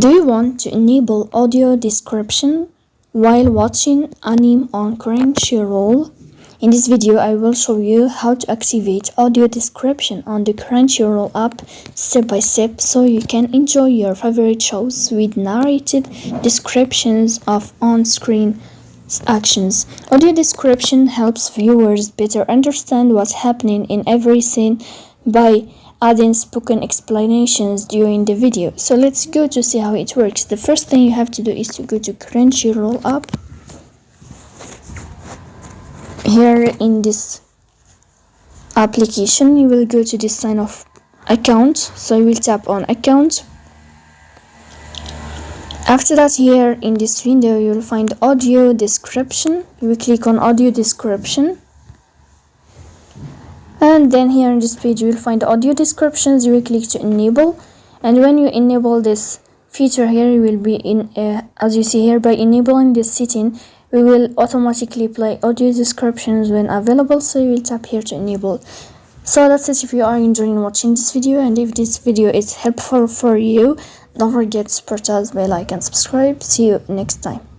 Do you want to enable audio description while watching anime on Crunchyroll? In this video, I will show you how to activate audio description on the Crunchyroll app step by step so you can enjoy your favorite shows with narrated descriptions of on-screen actions. Audio description helps viewers better understand what's happening in every scene by adding spoken explanations during the video. So let's go to see how it works. The first thing you have to do is to go to Crunchyroll app. Here in this application, you will go to this sign of account. So you will tap on account. After that, here in this window, you will find audio description. You will click on audio description. And then here in this page, you will find audio descriptions. You will click to enable. And when you enable this feature here, you will be in, as you see here, by enabling this setting, we will automatically play audio descriptions when available. So you will tap here to enable. So that's it. If you are enjoying watching this video and if this video is helpful for you, don't forget to support us by like and subscribe. See you next time.